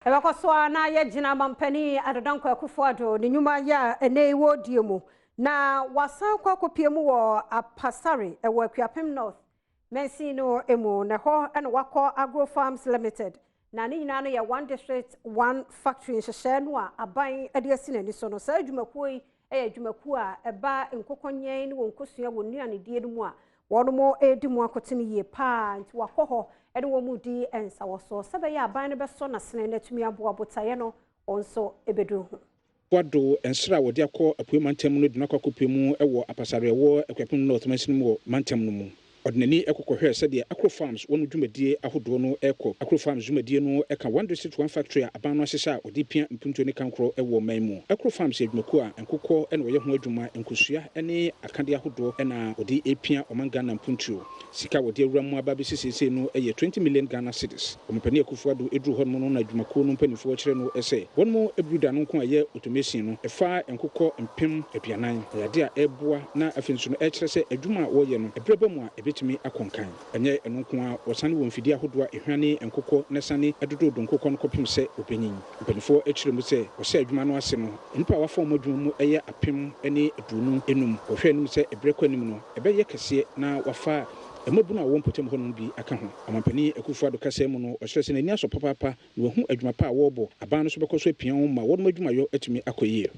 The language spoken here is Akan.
Ebakoswa na ye jina mampani Adom Akufo-Addo ni nyuma ya ene wo diemu na wasan kwa kopiemu wo apasare ewo Akwapim North mensi no emu na ho ena wakọ Agro Farms Limited na ni nyina no ya one district one factory nhyehyɛ no a aban ade asi nani so no sa adwumakuo yi adwumakuo a eba nkokonyen ne wonkosua wo nuane die no mu a wono mo edi mu akotene yie pa nti wakọ ho ene wo mu di ensa woso sebe ya aban ne beso na sene natumi aboa botaye no onso ebedu ho Wado ensra wodi akọ apuem mantem no dina kwakopemu ewo apasare ewo Akwapim North mansin mu mantem no mu ordinary ekokohwe se de Akro Farms wonu dwumadie ahodo no eko Akro Farms dwumadie no eka one district one factory aban no ahyehye a odi pia mpuntu ne kankro ewo manmu Akro Farms edwumako a enkokọ ene woye ho adwuma enkosua ene akade ahodo ena odi epia omanga na mpuntu sika wodi awuramu ababe sisese no eye 20 million Ghana cedis ompani Akufo-Addo edru ho no na adwumako no mpanifo kire no ese wonmo ebruda no nko aye automation no efa enkokọ mpem apianan yade a eboa na afensu no ekire se adwuma woye no ebreba mu a betimi akonkan enye enonko a wosane wo mfidi ahodo a ehwane enkokọ nesane adodo nkokọ no kopim se opanyin mpanifo ekire mu se wo se adwuma no ase no npa wafa mo adwuma mu eye apem ene adunu enum wohwe enum se ebrekọ enum no ebeye kese na wafa emabuna wo mpotem ho no bi aka ho amampani Akufo-Addo Kasee mu no ohyerese nani aso papapa na wahu adwuma pa a wobo aban no so bekoso apia ho ma wonmo adwuma yo atumi akoyie